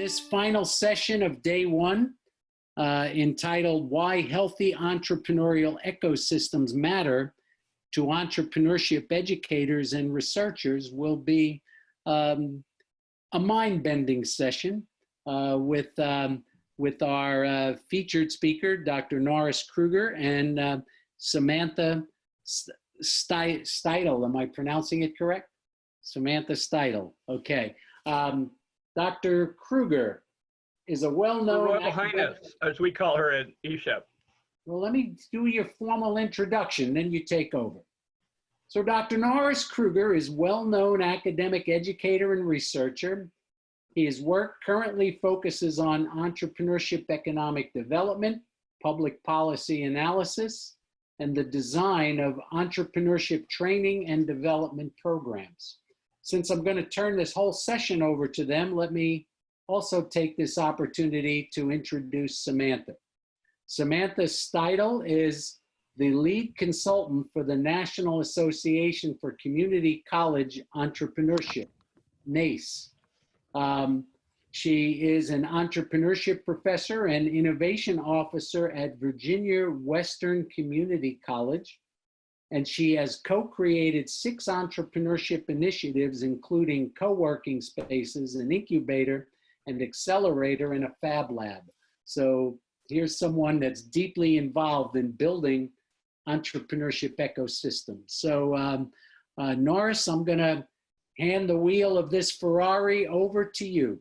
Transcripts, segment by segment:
this final session of day one, entitled Why Healthy Entrepreneurial Ecosystems Matter to Entrepreneurship Educators and Researchers, will be a mind-bending session with our featured speaker, Dr. Norris Kruger, and Samantha Steidl. Am I pronouncing it correct? Samantha Steidl. Okay. Dr. Kruger is a well-known Royal Highness, as we call her at ESHIP. Well, let me do your formal introduction, then you take over. So Dr. Norris Kruger is well-known academic educator and researcher. His work currently focuses on entrepreneurship economic development, public policy analysis, and the design of entrepreneurship training and development programs. Since I'm going to turn this whole session over to them, let me also take this opportunity to introduce Samantha. Samantha Steidl is the lead consultant for the National Association for Community College Entrepreneurship, NACE. She is an entrepreneurship professor and innovation officer at Virginia Western Community College, and she has co-created 6 entrepreneurship initiatives, including co-working spaces, an incubator, and accelerator, and a fab lab. So here's someone that's deeply involved in building entrepreneurship ecosystems. So Norris, I'm gonna hand the wheel of this Ferrari over to you.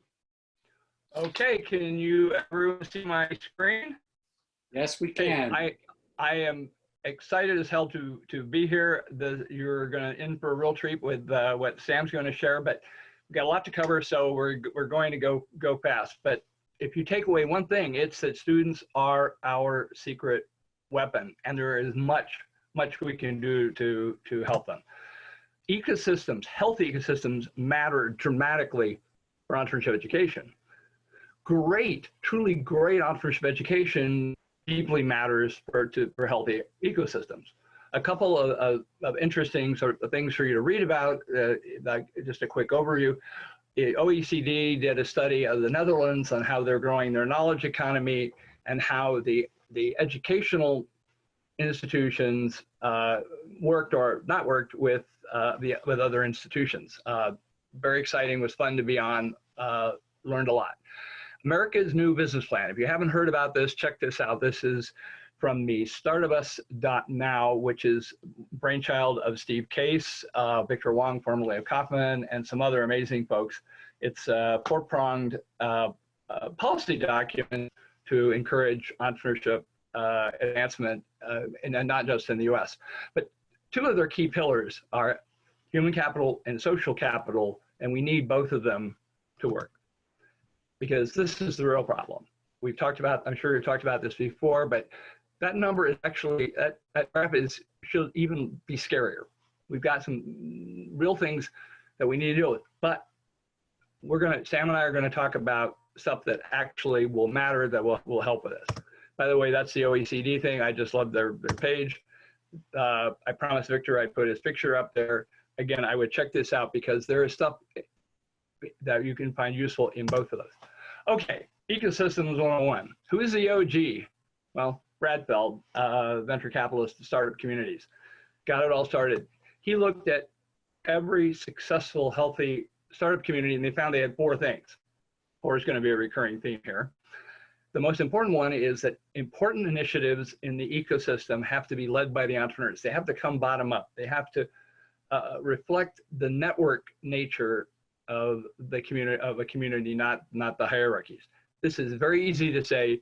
Okay, can you everyone see my screen? Yes, we can. I am excited as hell to be here. You're in for a real treat with what Sam's going to share, but we've got a lot to cover, so we're going to go fast. But if you take away one thing, it's that students are our secret weapon, and there is much we can do to help them. Ecosystems, healthy ecosystems, matter dramatically for entrepreneurship education. Truly great entrepreneurship education deeply matters for healthy ecosystems. A couple of interesting sort of things for you to read about, like just a quick overview. OECD did a study of the Netherlands on how they're growing their knowledge economy and how the educational institutions worked or not worked with other institutions. Very exciting, was fun to be on, learned a lot. America's New Business Plan. If you haven't heard about this, check this out. This is from the startofus.now, which is brainchild of Steve Case, Victor Wong, formerly of Kauffman, and some other amazing folks. It's a 4-pronged policy document to encourage entrepreneurship advancement, and not just in the US. But 2 of their key pillars are human capital and social capital, and we need both of them to work, because this is the real problem. We've talked about, I'm sure we've talked about this before, but that number is actually, that graph should even be scarier. We've got some real things that we need to deal with, but Sam and I are gonna talk about stuff that actually will matter, that will help with this. By the way, that's the OECD thing. I just love their page. I promised Victor I'd put his picture up there. Again, I would check this out because there is stuff that you can find useful in both of those. Okay, Ecosystems 101. Who is the OG? Well, Brad Feld, venture capitalist to startup communities. Got it all started. He looked at every successful, healthy startup community, and they found they had 4 things. 4 is going to be a recurring theme here. The most important one is that important initiatives in the ecosystem have to be led by the entrepreneurs. They have to come bottom up. They have to reflect the network nature of the community, not the hierarchies. This is very easy to say,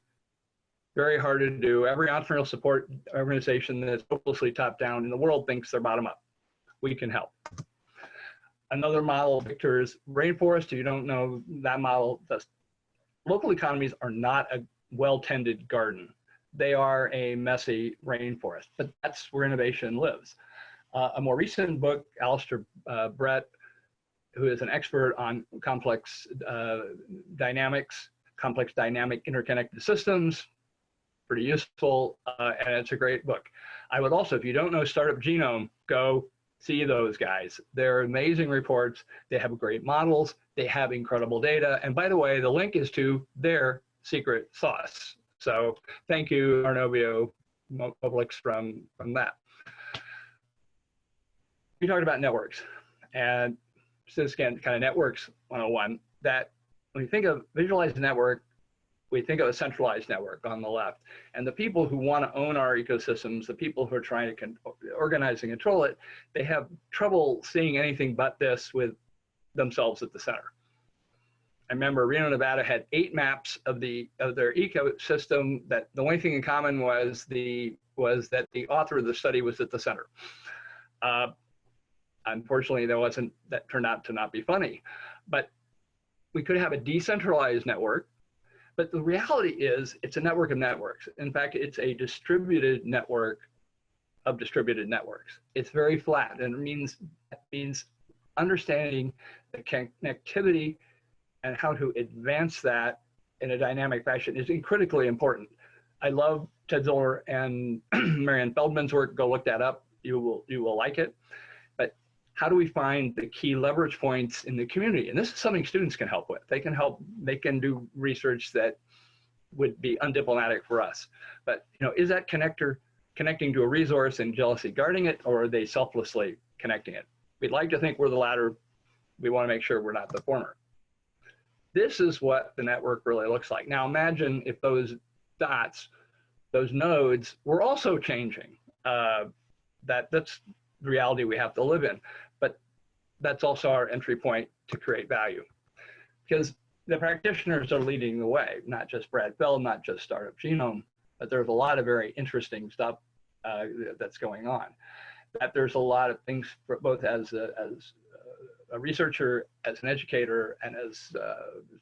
very hard to do. Every entrepreneurial support organization that's hopelessly top down in the world thinks they're bottom up. We can help. Another model, Victor's rainforest. If you don't know that model, local economies are not a well-tended garden. They are a messy rainforest, but that's where innovation lives. A more recent book, Alistair Brett, who is an expert on complex dynamic interconnected systems, pretty useful, and it's a great book. I would also, if you don't know Startup Genome, go see those guys. They're amazing reports. They have great models. They have incredible data. And by the way, the link is to their secret sauce. So thank you, Arnovio Publix from that. We talked about networks. And so this again, kind of networks 101, that when you think of visualized network, we think of a centralized network on the left. And the people who want to own our ecosystems, the people who are trying to organize and control it, they have trouble seeing anything but this with themselves at the center. I remember Reno, Nevada had 8 maps of their ecosystem that the only thing in common was that the author of the study was at the center. Unfortunately, that turned out to not be funny. But we could have a decentralized network. But the reality is it's a network of networks. In fact, it's a distributed network of distributed networks. It's very flat, and it means understanding the connectivity and how to advance that in a dynamic fashion is critically important. I love Ted Zoller and Marianne Feldman's work. Go look that up. You will like it. But how do we find the key leverage points in the community? And this is something students can help with. They can do research that would be undiplomatic for us. But is that connector connecting to a resource and jealousy guarding it, or are they selflessly connecting it? We'd like to think we're the latter. We want to make sure we're not the former. This is what the network really looks like. Now imagine if those dots, those nodes, were also changing. That's the reality we have to live in. But that's also our entry point to create value. Because the practitioners are leading the way, not just Brad Feld, not just Startup Genome, but there's a lot of very interesting stuff that's going on. That there's a lot of things, for both as a researcher, as an educator, and as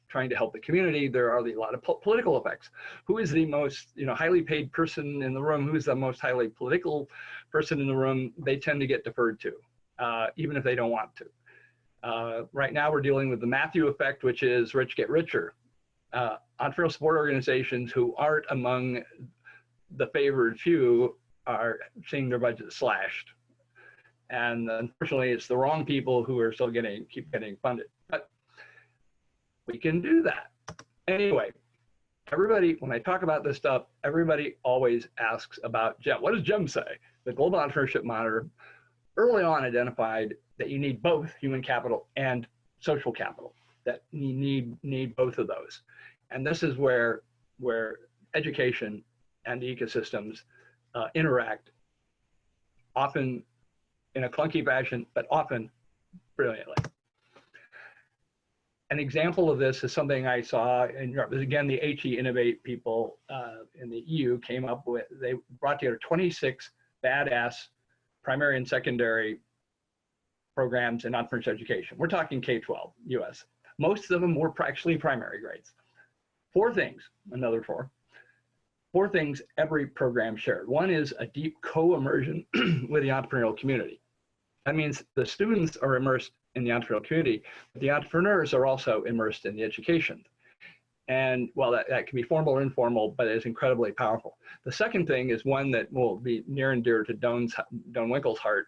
trying to help the community. There are a lot of political effects. Who is the most highly paid person in the room? Who's the most highly political person in the room? They tend to get deferred to, even if they don't want to. Right now we're dealing with the Matthew effect, which is rich get richer. Entrepreneurial support organizations who aren't among the favored few are seeing their budgets slashed. And unfortunately, it's the wrong people who are still keep getting funded. But we can do that. Anyway, everybody, when I talk about this stuff, everybody always asks about GEM. What does GEM say? The Global Entrepreneurship Monitor early on identified that you need both human capital and social capital, that you need both of those. And this is where education and the ecosystems interact, often in a clunky fashion, but often brilliantly. An example of this is something I saw in Europe. Again, the HE Innovate people in the EU came up with, they brought together 26 badass primary and secondary programs in entrepreneurship education. We're talking K-12, US. Most of them were actually primary grades. 4 things, another 4 things every program shared. One is a deep co-immersion with the entrepreneurial community. That means the students are immersed in the entrepreneurial community, but the entrepreneurs are also immersed in the education. And while that can be formal or informal, but it's incredibly powerful. The second thing is one that will be near and dear to Don Winkle's heart,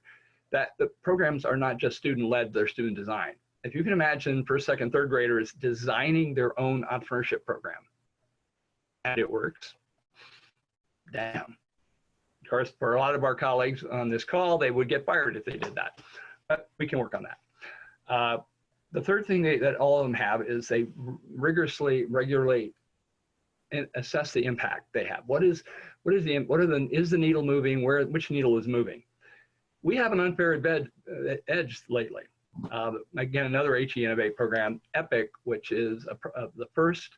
that the programs are not just student-led, they're student designed. If you can imagine first, second, third graders designing their own entrepreneurship program, and it works, damn. Of course, for a lot of our colleagues on this call, they would get fired if they did that, but we can work on that. The third thing that all of them have is they rigorously, regularly assess the impact they have. Is the needle moving? Which needle is moving? We have an unfair edge lately. Again, another HE Innovate program, EPIC, which is the first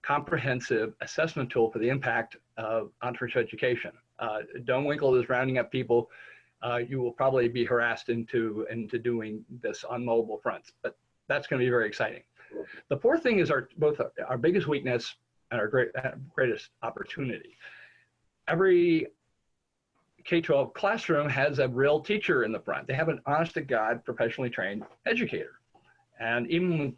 comprehensive assessment tool for the impact of entrepreneurship education. Don Winkle is rounding up people. You will probably be harassed into doing this on multiple fronts, but that's going to be very exciting. The fourth thing is both our biggest weakness and our greatest opportunity. Every K-12 classroom has a real teacher in the front. They have an honest-to-God, professionally trained educator. And even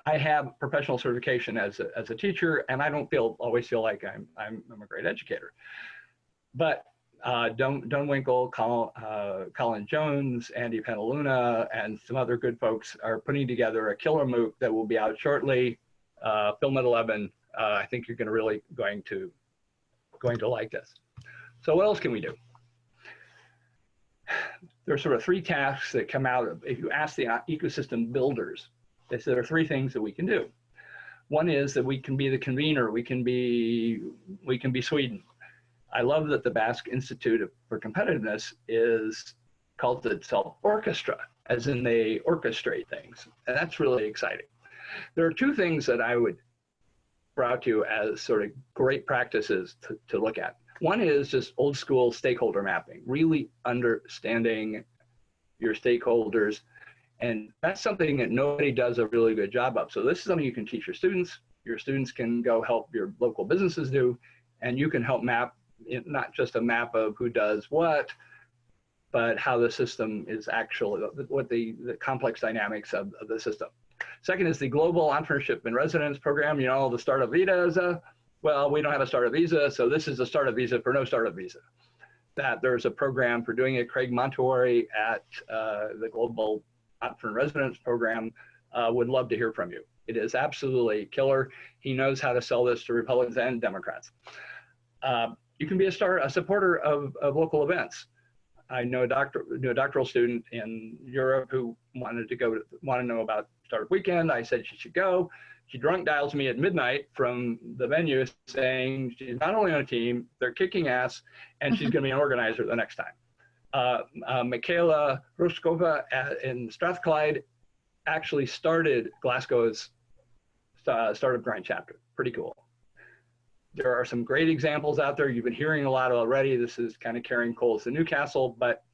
I have professional certification as a teacher, and I don't always feel like I'm a great educator. But Don Winkle, Colin Jones, Andy Penaluna, and some other good folks are putting together a killer MOOC that will be out shortly. Film at 11. I think you're really going to like this. So what else can we do? There's sort of three tasks that come out of, if you ask the ecosystem builders, they say there are three things that we can do. One is that we can be the convener. We can be Sweden. I love that the Basque Institute for Competitiveness calls itself orchestra, as in they orchestrate things. And that's really exciting. There are two things that I would throw out to you as sort of great practices to look at. One is just old school stakeholder mapping, really understanding your stakeholders. And that's something that nobody does a really good job of. So this is something you can teach your students. Your students can go help your local businesses do, and you can help map, not just a map of who does what, but how the system is actually, what the complex dynamics of the system. Second is the Global Entrepreneurship in Residence program. You know, the startup visa. Well, we don't have a startup visa, so this is a startup visa for no startup visa. That there's a program for doing it. Craig Montori at the Global Entrepreneur Residence program would love to hear from you. It is absolutely killer. He knows how to sell this to Republicans and Democrats. You can be a supporter of local events. I know a doctoral student in Europe who wanted to know about Startup Weekend. I said she should go. She drunk dials me at midnight from the venue saying she's not only on a team, they're kicking ass, and she's going to be an organizer the next time. Michaela Ruskova in Strathclyde actually started Glasgow's Startup Grind chapter. Pretty cool. There are some great examples out there. You've been hearing a lot already. This is kind of carrying coals to Newcastle, but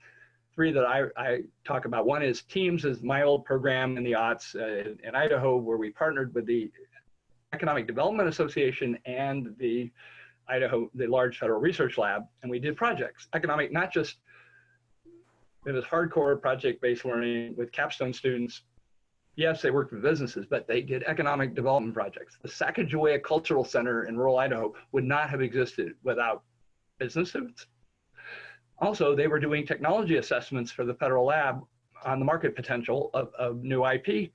three that I talk about. One is Teams, is my old program in the aughts in Idaho, where we partnered with the Economic Development Association and the Large Federal Research Lab, and we did projects. Economic, not just, it was hardcore project-based learning with capstone students. Yes, they worked with businesses, but they did economic development projects. The Sacagawea Cultural Center in rural Idaho would not have existed without business students. Also, they were doing technology assessments for the federal lab on the market potential of new IP.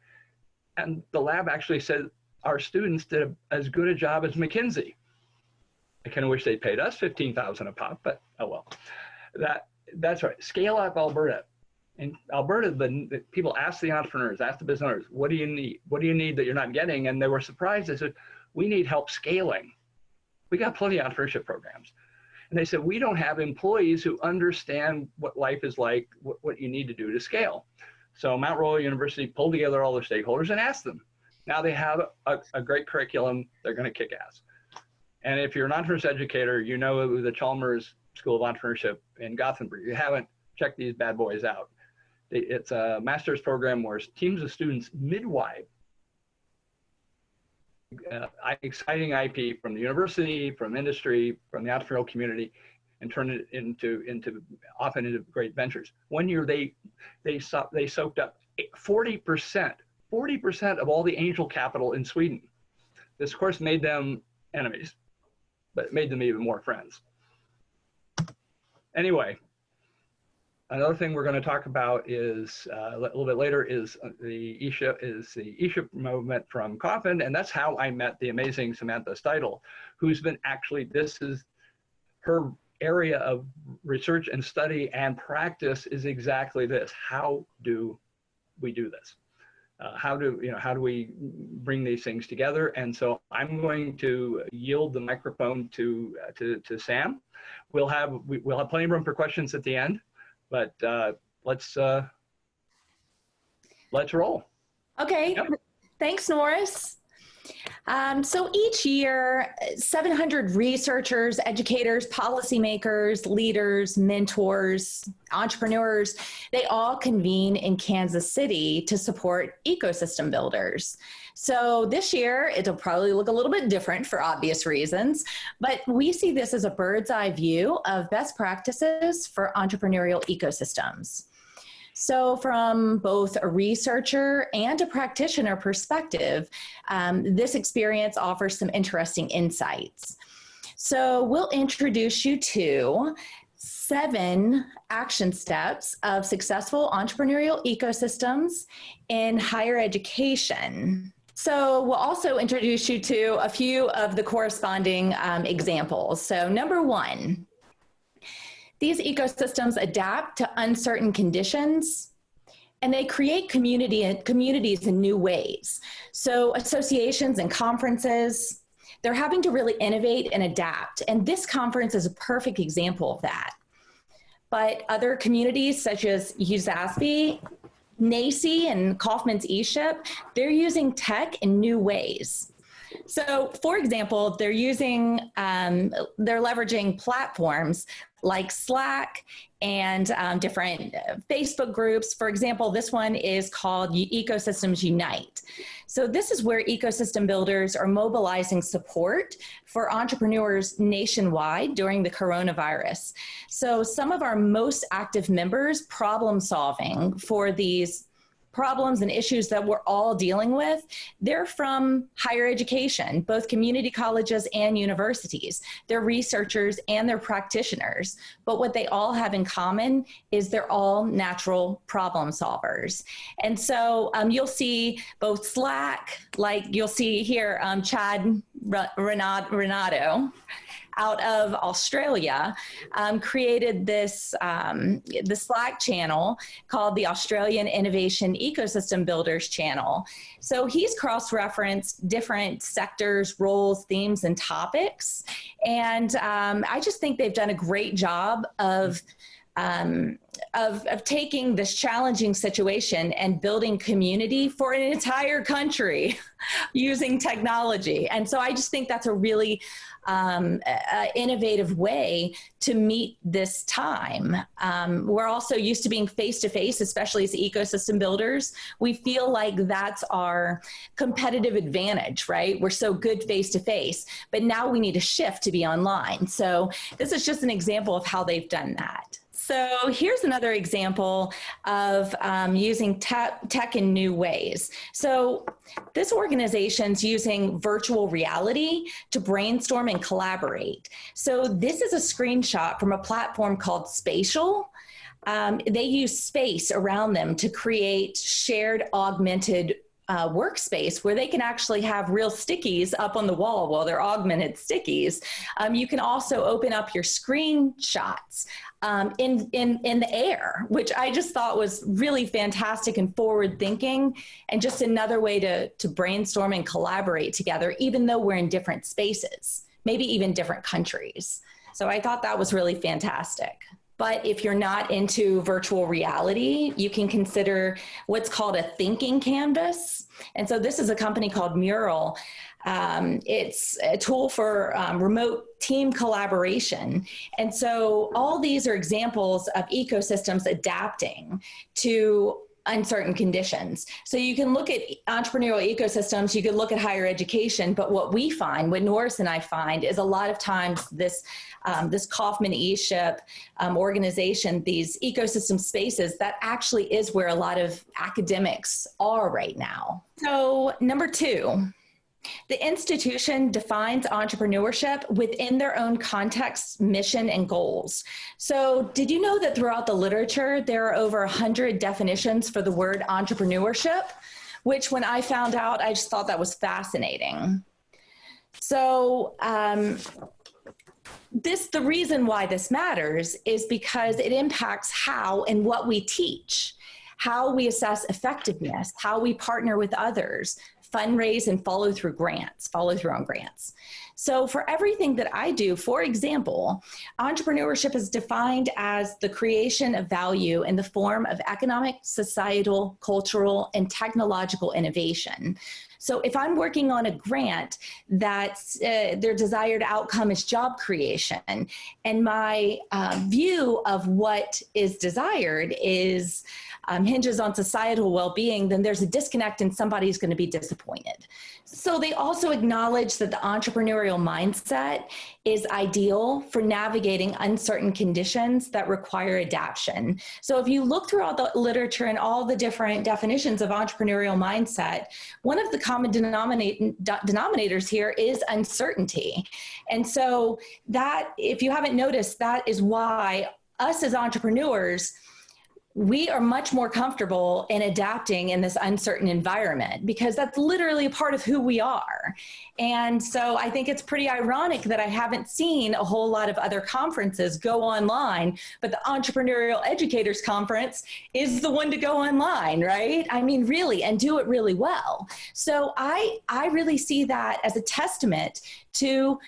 And the lab actually said our students did as good a job as McKinsey. I kind of wish they paid us $15,000 a pop, but oh well. That's right. Scale Up Alberta. In Alberta, the people ask the entrepreneurs, ask the business owners, what do you need? What do you need that you're not getting? And they were surprised. They said, we need help scaling. We got plenty of entrepreneurship programs. And they said, we don't have employees who understand what life is like, what you need to do to scale. So Mount Royal University pulled together all the stakeholders and asked them. Now they have a great curriculum. They're going to kick ass. And if you're an entrepreneurship educator, you know the Chalmers School of Entrepreneurship in Gothenburg. You haven't checked these bad boys out. It's a master's program where teams of students midwife exciting IP from the university, from industry, from the entrepreneurial community, and turn it often into great ventures. 1 year they soaked up 40% of all the angel capital in Sweden. This of course made them enemies, but it made them even more friends. Anyway, another thing we're going to talk about is a little bit later is the ESHIP movement from Kauffman, and that's how I met the amazing Samantha Steidel, who's been this is her area of research and study and practice is exactly this. How do we do this? How do we bring these things together? And so I'm going to yield the microphone to Sam. We'll have plenty of room for questions at the end. But let's roll. Okay, yep. Thanks, Norris. So each year, 700 researchers, educators, policymakers, leaders, mentors, entrepreneurs, they all convene in Kansas City to support ecosystem builders. So this year, it'll probably look a little bit different for obvious reasons, but we see this as a bird's eye view of best practices for entrepreneurial ecosystems. So from both a researcher and a practitioner perspective, this experience offers some interesting insights. So we'll introduce you to 7 action steps of successful entrepreneurial ecosystems in higher education. So we'll also introduce you to a few of the corresponding examples. So number 1, these ecosystems adapt to uncertain conditions, and they create communities in new ways. So associations and conferences, they're having to really innovate and adapt. And this conference is a perfect example of that. But other communities such as USASB, NACI, and Kauffman's ESHIP, they're using tech in new ways. So for example, they're leveraging platforms like Slack and different Facebook groups. For example, this one is called Ecosystems Unite. So this is where ecosystem builders are mobilizing support for entrepreneurs nationwide during the coronavirus. So some of our most active members problem solving for these problems and issues that we're all dealing with, they're from higher education, both community colleges and universities. They're researchers and they're practitioners, but what they all have in common is they're all natural problem solvers. And so you'll see both Slack, like you'll see here, Chad Renato, out of Australia, created this the Slack channel called the Australian Innovation Ecosystem Builders channel. So he's cross-referenced different sectors, roles, themes, and topics. And I just think they've done a great job of taking this challenging situation and building community for an entire country using technology. And so I just think that's a really innovative way to meet this time. We're also used to being face-to-face, especially as ecosystem builders. We feel like that's our competitive advantage, right? We're so good face-to-face, but now we need to shift to be online. So this is just an example of how they've done that. So here's another example of using tech in new ways. So this organization's using virtual reality to brainstorm and collaborate. So this is a screenshot from a platform called Spatial. They use space around them to create shared augmented workspace where they can actually have real stickies up on the wall. Well, they're augmented stickies. You can also open up your screenshots in the air, which I just thought was really fantastic and forward thinking, and just another way to brainstorm and collaborate together, even though we're in different spaces, maybe even different countries. So I thought that was really fantastic. But if you're not into virtual reality, you can consider what's called a thinking canvas. And so this is a company called Mural. It's a tool for remote team collaboration. And so all these are examples of ecosystems adapting to uncertain conditions. So you can look at entrepreneurial ecosystems, you could look at higher education, but what we find, what Norris and I find, is a lot of times this Kauffman ESHIP organization, these ecosystem spaces, that actually is where a lot of academics are right now. So number 2, the institution defines entrepreneurship within their own context, mission, and goals. So did you know that throughout the literature, there are over 100 definitions for the word entrepreneurship, which when I found out, I just thought that was fascinating. So the reason why this matters is because it impacts how and what we teach, how we assess effectiveness, how we partner with others, fundraise, and follow through on grants. So for everything that I do, for example, entrepreneurship is defined as the creation of value in the form of economic, societal, cultural, and technological innovation. So if I'm working on a grant that's their desired outcome is job creation, and my view of what is desired is hinges on societal well-being, then there's a disconnect and somebody's going to be disappointed. So they also acknowledge that the entrepreneurial mindset is ideal for navigating uncertain conditions that require adaptation. So if you look throughout the literature and all the different definitions of entrepreneurial mindset, one of the common denominators here is uncertainty. And so that, if you haven't noticed, that is why us as entrepreneurs, we are much more comfortable in adapting in this uncertain environment because that's literally a part of who we are. And so I think it's pretty ironic that I haven't seen a whole lot of other conferences go online, but the Entrepreneurial Educators Conference is the one to go online, right? I mean, really, and do it really well. So I really see that as a testament to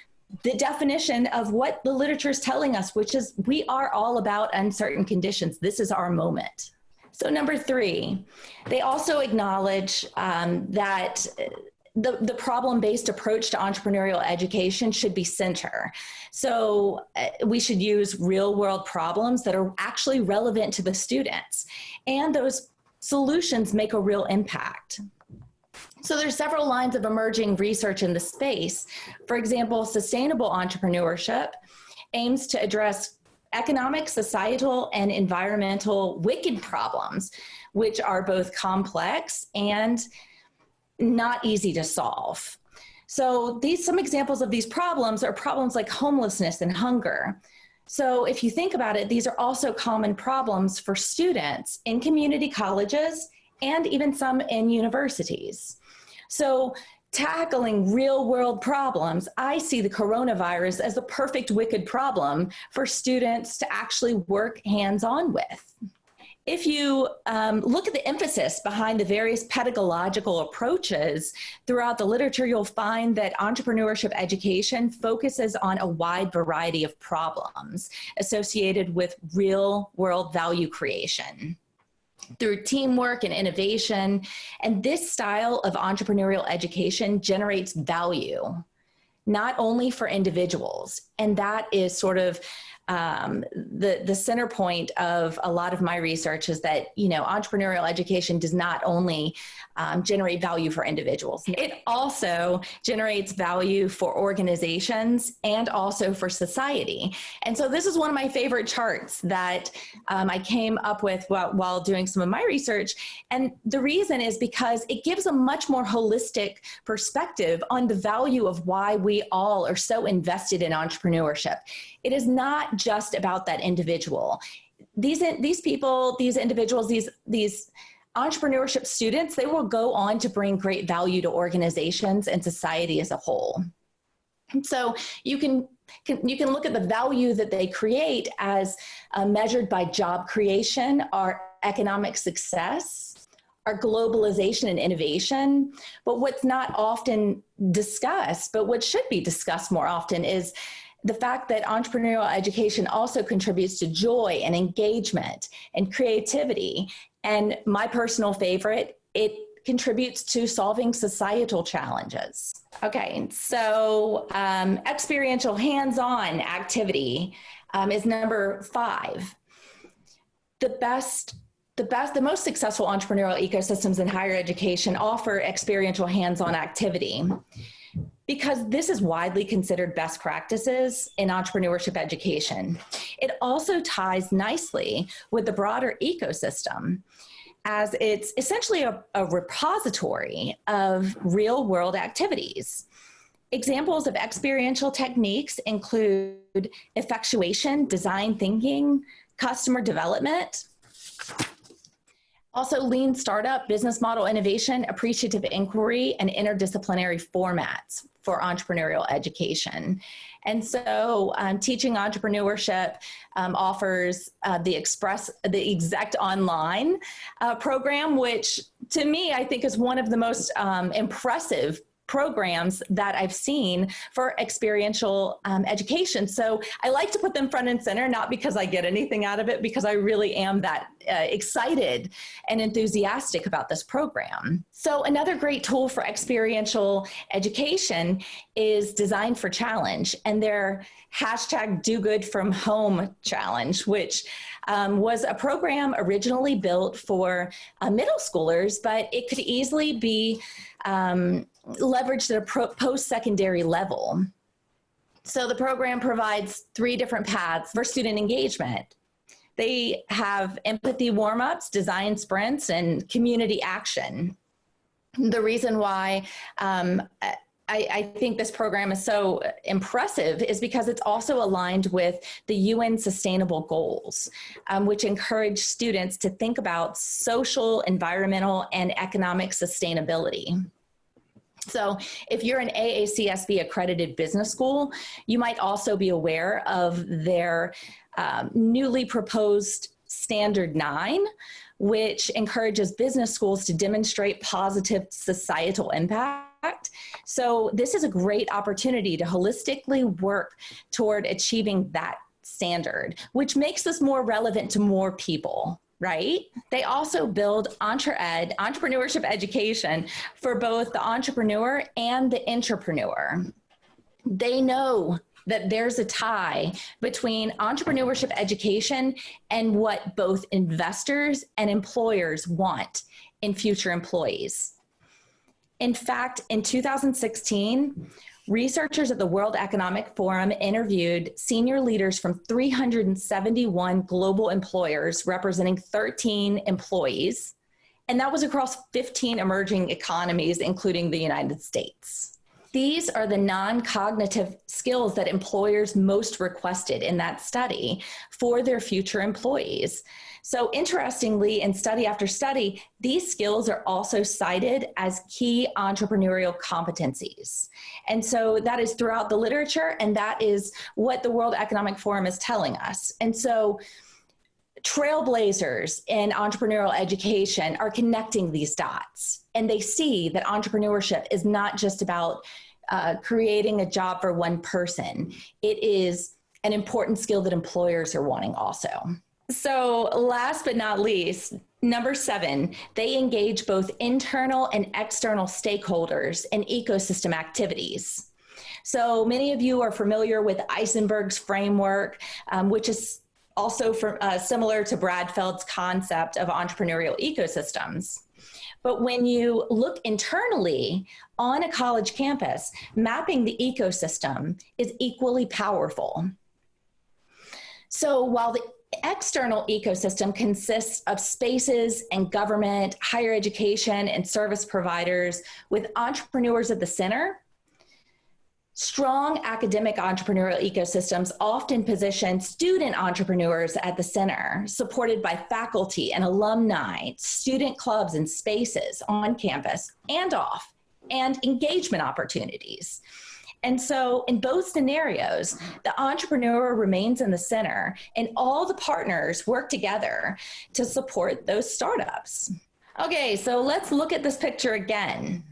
the definition of what the literature is telling us, which is we are all about uncertain conditions. This is our moment. So number 3, they also acknowledge that the problem-based approach to entrepreneurial education should be center. So we should use real-world problems that are actually relevant to the students, and those solutions make a real impact. So there's several lines of emerging research in the space. For example, sustainable entrepreneurship aims to address economic, societal, and environmental wicked problems, which are both complex and not easy to solve. So some examples of these problems are problems like homelessness and hunger. So if you think about it, these are also common problems for students in community colleges and even some in universities. So tackling real world problems, I see the coronavirus as the perfect wicked problem for students to actually work hands-on with. If you look at the emphasis behind the various pedagogical approaches throughout the literature, you'll find that entrepreneurship education focuses on a wide variety of problems associated with real world value creation through teamwork and innovation. And this style of entrepreneurial education generates value, not only for individuals. And that is sort of the center point of a lot of my research is that, entrepreneurial education does not only generate value for individuals, it also generates value for organizations and also for society. And so this is one of my favorite charts that I came up with while doing some of my research. And the reason is because it gives a much more holistic perspective on the value of why we all are so invested in entrepreneurship. It is not just about that individual. These people, these individuals, these entrepreneurship students, they will go on to bring great value to organizations and society as a whole. And so you can look at the value that they create as measured by job creation, our economic success, our globalization and innovation. But what's not often discussed, but what should be discussed more often, is the fact that entrepreneurial education also contributes to joy and engagement and creativity. And my personal favorite, it contributes to solving societal challenges. Okay, so experiential hands-on activity is number 5. The most successful entrepreneurial ecosystems in higher education offer experiential hands-on activity, because this is widely considered best practices in entrepreneurship education. It also ties nicely with the broader ecosystem, as it's essentially a repository of real-world activities. Examples of experiential techniques include effectuation, design thinking, customer development, also lean startup, business model innovation, appreciative inquiry, and interdisciplinary formats for entrepreneurial education. And so teaching entrepreneurship offers the Exec Online program, which to me, I think is one of the most impressive programs that I've seen for experiential education. So I like to put them front and center, not because I get anything out of it, because I really am that excited and enthusiastic about this program. So another great tool for experiential education is Design for Challenge, and their #DoGoodFromHome challenge, which was a program originally built for middle schoolers, but it could easily be leveraged at a post-secondary level. So the program provides 3 different paths for student engagement. They have empathy warm-ups, design sprints, and community action. The reason why I think this program is so impressive is because it's also aligned with the UN Sustainable Goals, which encourage students to think about social, environmental, and economic sustainability. So if you're an AACSB accredited business school, you might also be aware of their newly proposed Standard 9, which encourages business schools to demonstrate positive societal impact. So this is a great opportunity to holistically work toward achieving that standard, which makes us more relevant to more people, right? They also build entrepreneurship education for both the entrepreneur and the intrapreneur. They know that there's a tie between entrepreneurship education and what both investors and employers want in future employees. In fact, in 2016, researchers at the World Economic Forum interviewed senior leaders from 371 global employers representing 13 employees, and that was across 15 emerging economies, including the United States. These are the non-cognitive skills that employers most requested in that study for their future employees. So interestingly, in study after study, these skills are also cited as key entrepreneurial competencies. And so that is throughout the literature, and that is what the World Economic Forum is telling us. And so trailblazers in entrepreneurial education are connecting these dots, and they see that entrepreneurship is not just about creating a job for one person. It is an important skill that employers are wanting also. So last but not least, number 7, they engage both internal and external stakeholders in ecosystem activities. So many of you are familiar with Eisenberg's framework, which is also similar to Bradfeld's concept of entrepreneurial ecosystems. But when you look internally on a college campus, mapping the ecosystem is equally powerful. So while the external ecosystem consists of spaces and government, higher education, and service providers with entrepreneurs at the center, strong academic entrepreneurial ecosystems often position student entrepreneurs at the center, supported by faculty and alumni, student clubs and spaces on campus and off, and engagement opportunities. And so in both scenarios, the entrepreneur remains in the center and all the partners work together to support those startups. Okay, so let's look at this picture again.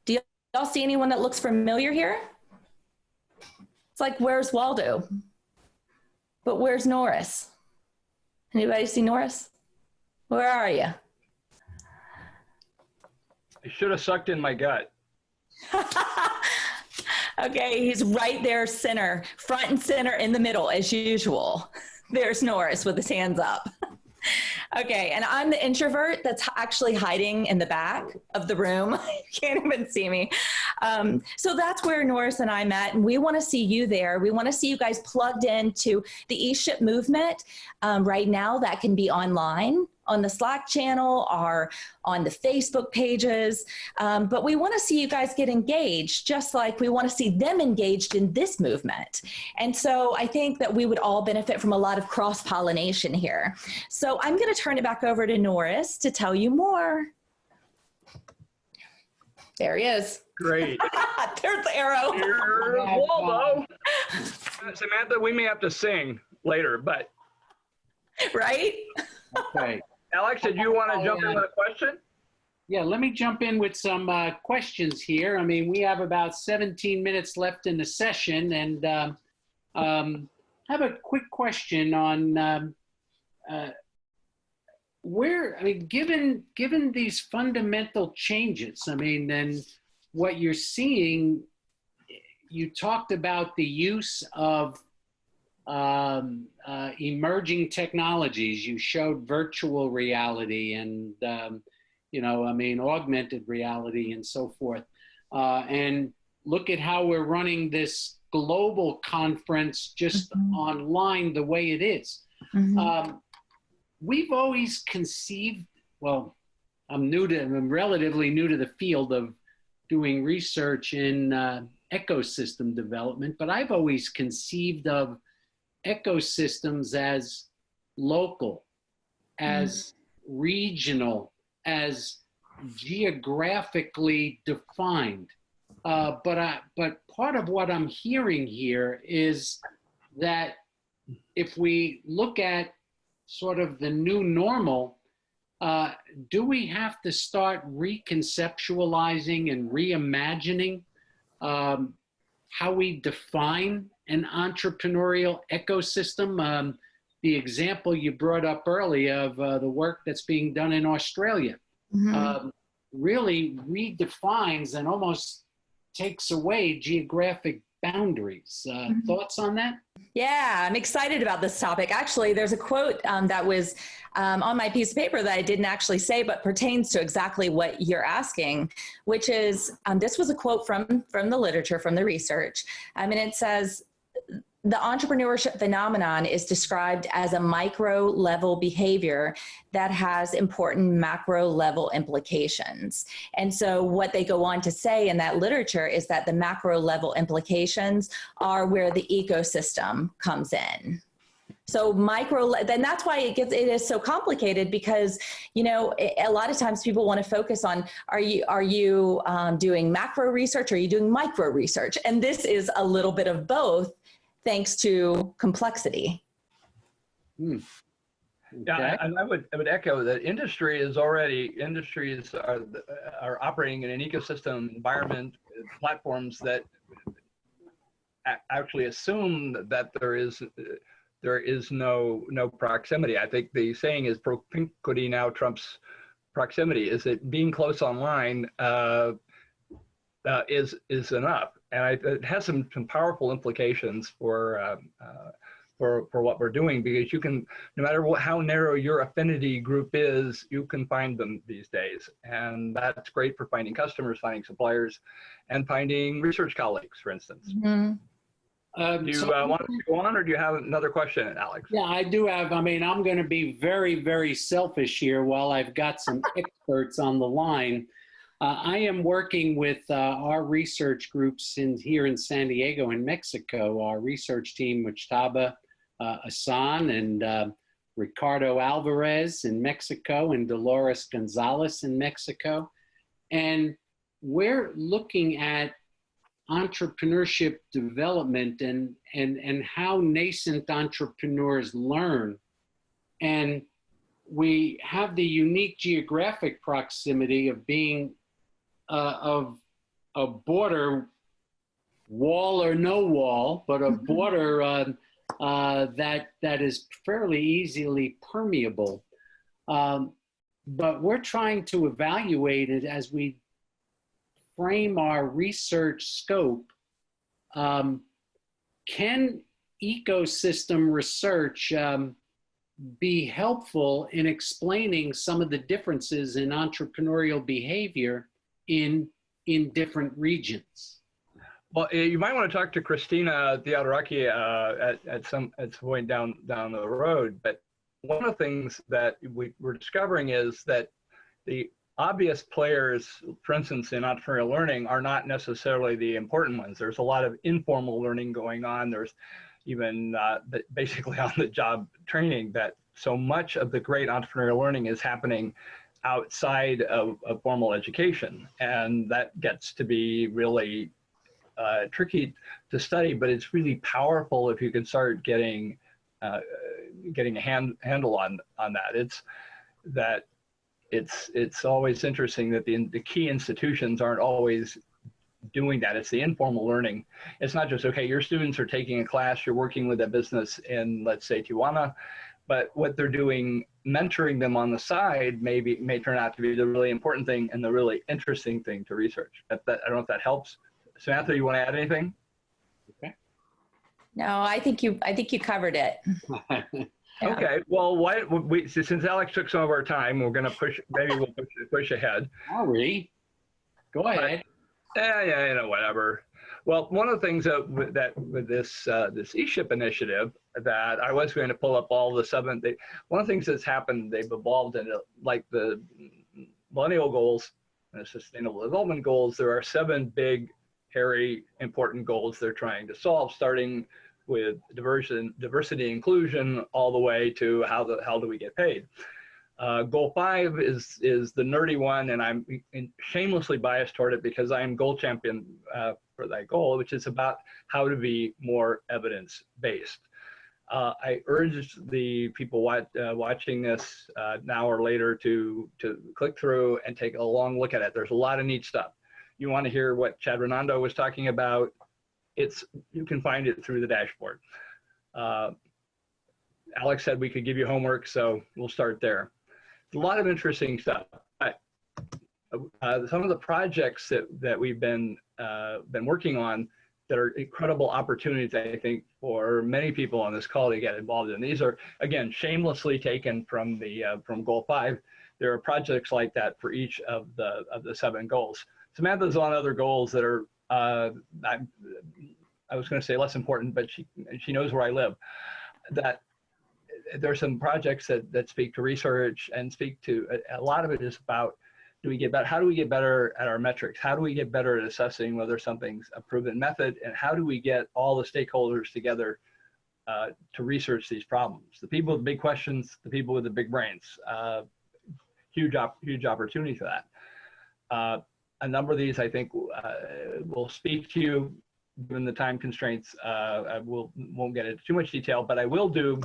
Do y'all see anyone that looks familiar here? It's like, where's Waldo? But where's Norris? Anybody see Norris? Where are you? I should have sucked in my gut. Okay, he's right there, center, front and center in the middle as usual. There's Norris with his hands up. Okay, and I'm the introvert that's actually hiding in the back of the room. You can't even see me. So that's where Norris and I met, and we want to see you there. We want to see you guys plugged into the ESHIP movement. Right now, that can be online on the Slack channel or on the Facebook pages. But we want to see you guys get engaged, just like we want to see them engaged in this movement. And so I think that we would all benefit from a lot of cross-pollination here. So I'm going to turn it back over to Norris to tell you more. There he is. Great. There's the arrow. Here's Waldo. Samantha, we may have to sing later, but. Right? Okay. Alex, did you want to jump in with a question? Yeah, let me jump in with some questions here. I mean, we have about 17 minutes left in the session, and have a quick question on where, I mean, given these fundamental changes, I mean, and what you're seeing, you talked about the use of emerging technologies. You showed virtual reality and, you know, I mean, augmented reality and so forth. And look at how we're running this global conference just online the way it is. We've always conceived, well, I'm relatively new to the field of doing research in ecosystem development, but I've always conceived of ecosystems as local, as regional, as geographically defined. But part of what I'm hearing here is that if we look at sort of the new normal, do we have to start reconceptualizing and reimagining how we define an entrepreneurial ecosystem? The example you brought up earlier of the work that's being done in Australia really redefines and almost takes away geographic boundaries. Thoughts on that? Yeah, I'm excited about this topic. Actually, there's a quote that was on my piece of paper that I didn't actually say, but pertains to exactly what you're asking, which is, this was a quote from the literature, from the research. And it says, the entrepreneurship phenomenon is described as a micro level behavior that has important macro level implications. And so what they go on to say in that literature is that the macro level implications are where the ecosystem comes in. So then that's why it is so complicated, because, you know, a lot of times people want to focus on, are you doing macro research, or are you doing micro research? And this is a little bit of both, thanks to complexity. Okay. Yeah, and I would echo that industries are operating in an ecosystem environment, platforms that actually assume that there is no proximity. I think the saying is propinquity now trumps proximity. Is that being close online is enough, and it has some powerful implications for what we're doing, because you can, no matter how narrow your affinity group is, you can find them these days, and that's great for finding customers, finding suppliers, and finding research colleagues, for instance. Mm-hmm. Do you want to go on, or do you have another question, Alex? Yeah, I do have. I mean, I'm going to be very, very selfish here while I've got some experts on the line. I am working with our research groups here in San Diego in Mexico, our research team, Mujtaba Hassan and Ricardo Alvarez in Mexico, and Dolores Gonzalez in Mexico. And we're looking at entrepreneurship development and how nascent entrepreneurs learn. And we have the unique geographic proximity of being of a border, wall or no wall, but a border that is fairly easily permeable. But we're trying to evaluate it as we frame our research scope. Can ecosystem research be helpful in explaining some of the differences in entrepreneurial behavior in different regions? Well, you might want to talk to Christina Theodoraki at some point down the road. But one of the things that we're discovering is that the obvious players, for instance, in entrepreneurial learning, are not necessarily the important ones. There's a lot of informal learning going on. There's even basically on-the-job training. That so much of the great entrepreneurial learning is happening outside of formal education, and that gets to be really tricky to study. But it's really powerful if you can start getting a handle on that. It's always interesting that the key institutions aren't always doing that. It's the informal learning. It's not just, okay, your students are taking a class, you're working with a business in, let's say, Tijuana, but what they're doing, mentoring them on the side, may turn out to be the really important thing and the really interesting thing to research. I don't know if that helps. Samantha, you want to add anything? Okay. No, I think you covered it. Yeah. Okay, well, since Alex took some of our time, we're going to maybe we'll push ahead. Sorry. Go ahead. Yeah, whatever. Well, one of the things that with this ESHIP initiative, that I was going to pull up all one of the things that's happened, they've evolved into, like, the millennial goals and the Sustainable Development Goals, there are 7 big, hairy, important goals they're trying to solve, starting with diversity, inclusion, all the way to how the hell do we get paid. Goal 5 is the nerdy one, and I'm shamelessly biased toward it because I am goal champion for that goal, which is about how to be more evidence-based. I urge the people watching this now or later to click through and take a long look at it. There's a lot of neat stuff. You want to hear what Chad Renando was talking about, you can find it through the dashboard. Alex said we could give you homework, so we'll start there. A lot of interesting stuff. Some of the projects that we've been working on that are incredible opportunities, I think, for many people on this call to get involved in. These are, again, shamelessly taken from from Goal 5. There are projects like that for each of the 7 goals. Samantha's on other goals that are, I was going to say less important, but she knows where I live. That there's some projects that speak to research and speak to, a lot of it is about, how do we get better at our metrics? How do we get better at assessing whether something's a proven method? And how do we get all the stakeholders together to research these problems? The people with the big questions, the people with the big brains. Huge opportunity for that. A number of these, I think, will speak to you given the time constraints. I won't get into too much detail, but I will do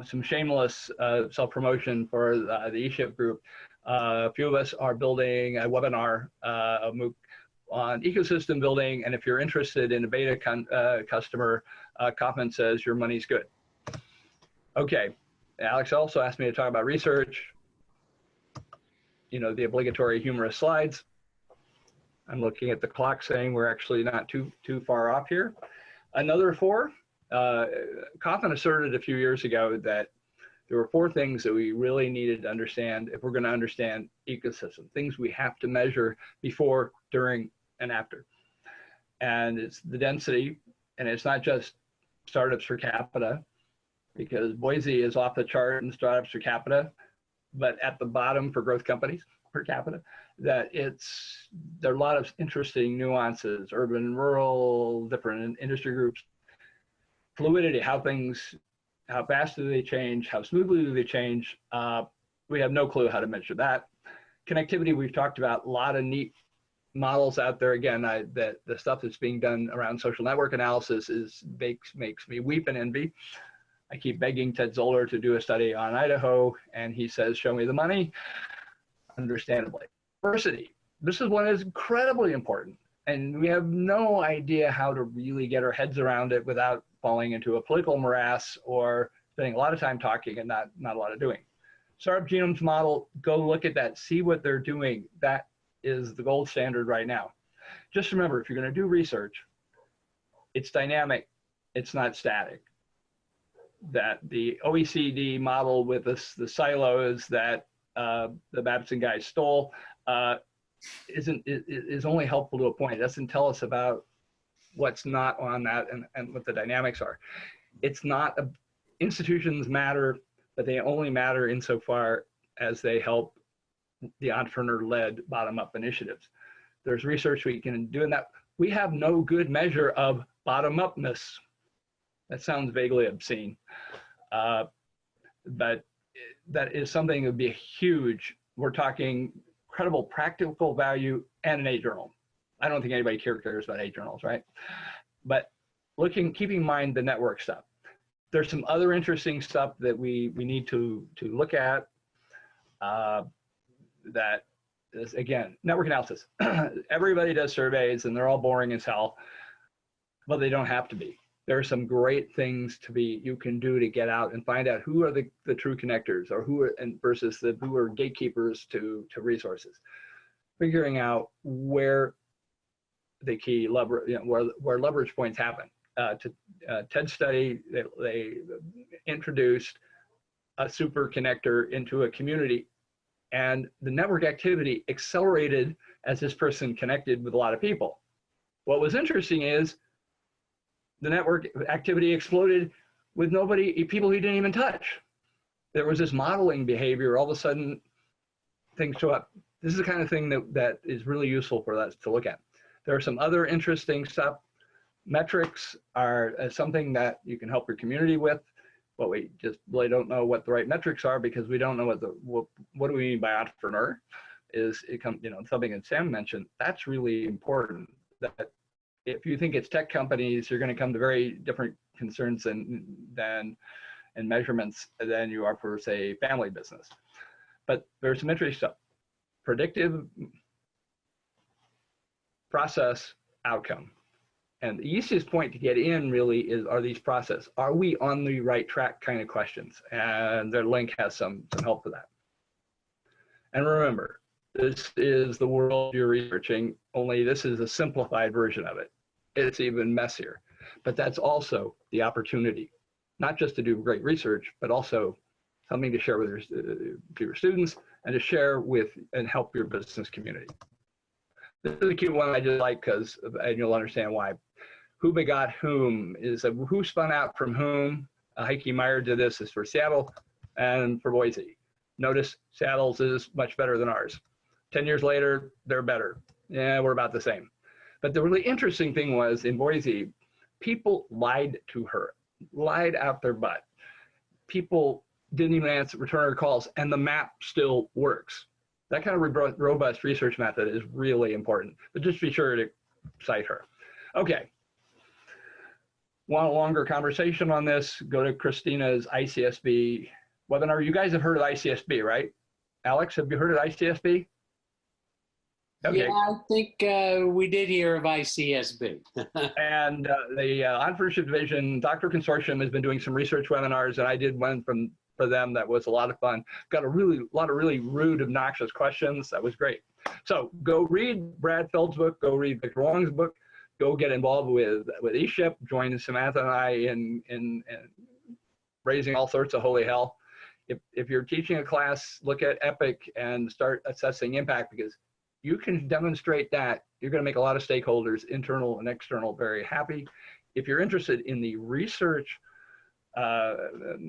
some shameless self-promotion for the ESHIP group. A few of us are building a webinar, a MOOC on ecosystem building, and if you're interested in a beta customer, Kauffman says your money's good. Okay, Alex also asked me to talk about research. You know, the obligatory humorous slides. I'm looking at the clock saying we're actually not too far off here. Another 4, Kauffman asserted a few years ago that there were 4 things that we really needed to understand if we're going to understand ecosystem, things we have to measure before, during, and after. And it's the density, and it's not just startups per capita, because Boise is off the chart in startups per capita, but at the bottom for growth companies per capita, that there are a lot of interesting nuances, urban and rural, different industry groups, fluidity, how fast do they change? How smoothly do they change? We have no clue how to measure that. Connectivity, we've talked about, a lot of neat models out there. Again, the stuff that's being done around social network analysis makes me weep and envy. I keep begging Ted Zoller to do a study on Idaho, and he says, show me the money, understandably. Diversity, this is one that's incredibly important, and we have no idea how to really get our heads around it without falling into a political morass or spending a lot of time talking and not a lot of doing. Startup Genomes model, go look at that, see what they're doing. That is the gold standard right now. Just remember, if you're going to do research, it's dynamic, it's not static. That the OECD model with the silos that the Babson guys stole is only helpful to a point. It doesn't tell us about what's not on that and what the dynamics are. It's not, institutions matter, but they only matter insofar as they help the entrepreneur-led bottom-up initiatives. There's research we can do in that. We have no good measure of bottom-upness. That sounds vaguely obscene, but that is something that would be huge. We're talking credible practical value and an A journal. I don't think anybody cares about A journals, right? But keeping in mind the network stuff. There's some other interesting stuff that we need to look at. That is, again, network analysis. Everybody does surveys and they're all boring as hell, but they don't have to be. There are some great things you can do to get out and find out who are the true connectors, or versus who are gatekeepers to resources. Figuring out where the key where leverage points happen. TED study, they introduced a super connector into a community, and the network activity accelerated as this person connected with a lot of people. What was interesting is the network activity exploded with people he didn't even touch. There was this modeling behavior. All of a sudden, things show up. This is the kind of thing that is really useful for us to look at. There are some other interesting stuff. Metrics are something that you can help your community with, but we just really don't know what the right metrics are because we don't know what do we mean by entrepreneur. Something that Sam mentioned, that's really important. That if you think it's tech companies, you're going to come to very different concerns and measurements than you are for, say, family business. But there's some interesting stuff. Predictive, process, outcome. And the easiest point to get in really are these process. Are we on the right track kind of questions? And their link has some help for that. And remember, this is the world you're researching, only this is a simplified version of it. It's even messier. But that's also the opportunity, not just to do great research, but also something to share with your students and to share with and help your business community. This is a cute one I just like and you'll understand why. Who begot whom is who spun out from whom. Heike Meyer did this is for Seattle and for Boise. Notice Seattle's is much better than ours. 10 years later, they're better. Yeah, we're about the same. But the really interesting thing was in Boise, people lied to her, lied out their butt. People didn't even return her calls, and the map still works. That kind of robust research method is really important, but just be sure to cite her. Okay. Want a longer conversation on this? Go to Christina's ICSB webinar. You guys have heard of ICSB, right? Alex, have you heard of ICSB? Okay. Yeah, I think we did hear of ICSB. And the Entrepreneurship Division Doctor Consortium has been doing some research webinars, and I did one for them that was a lot of fun. Got a lot of really rude, obnoxious questions. That was great. So go read Brad Feld's book, go read Victor Wong's book, go get involved with ESHIP, join Samantha and I in raising all sorts of holy hell. If you're teaching a class, look at EPIC and start assessing impact, because you can demonstrate that you're going to make a lot of stakeholders, internal and external, very happy. If you're interested in the research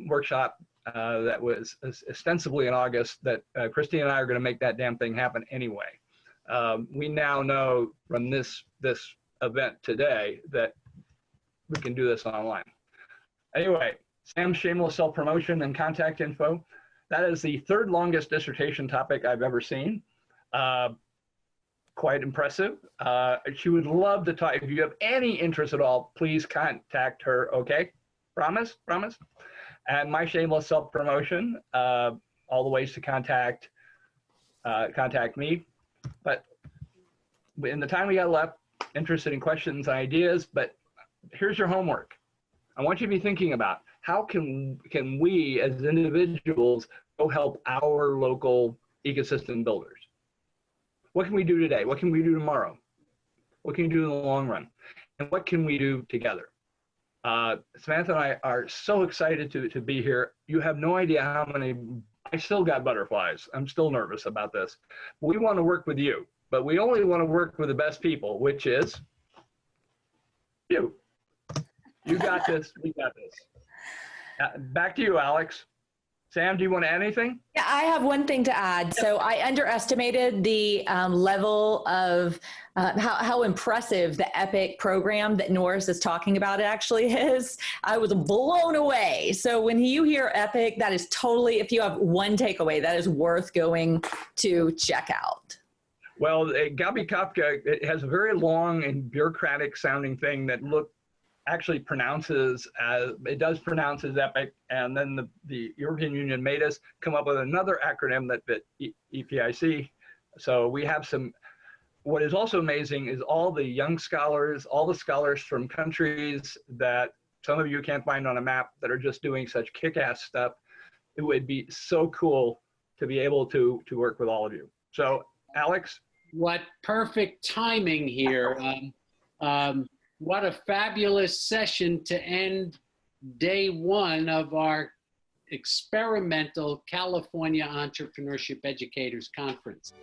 workshop that was ostensibly in August, that Christine and I are going to make that damn thing happen anyway. We now know from this event today that we can do this online. Anyway, Sam's shameless self-promotion and contact info. That is the third longest dissertation topic I've ever seen. Quite impressive. She would love to talk. If you have any interest at all, please contact her, okay? Promise? Promise? And my shameless self-promotion, all the ways to contact me. But in the time we got left, interested in questions and ideas, but here's your homework. I want you to be thinking about how can we as individuals go help our local ecosystem builders? What can we do today? What can we do tomorrow? What can we do in the long run? And what can we do together? Samantha and I are so excited to be here. You have no idea how many, I still got butterflies. I'm still nervous about this. We want to work with you, but we only want to work with the best people, which is you. You got this, we got this. Back to you, Alex. Sam, do you want to add anything? Yeah, I have one thing to add. So I underestimated the level of how impressive the EPIC program that Norris is talking about actually is. I was blown away. So when you hear EPIC, that is totally, if you have one takeaway, that is worth going to check out. Well, Gabi Kafka, it has a very long and bureaucratic sounding thing that actually pronounces as, it does pronounce as EPIC, and then the European Union made us come up with another acronym that fit EPIC. So we have some, what is also amazing is all the young scholars, all the scholars from countries that some of you can't find on a map that are just doing such kick-ass stuff. It would be so cool to be able to work with all of you. So Alex? What perfect timing here. What a fabulous session to end day one of our experimental California Entrepreneurship Educators Conference.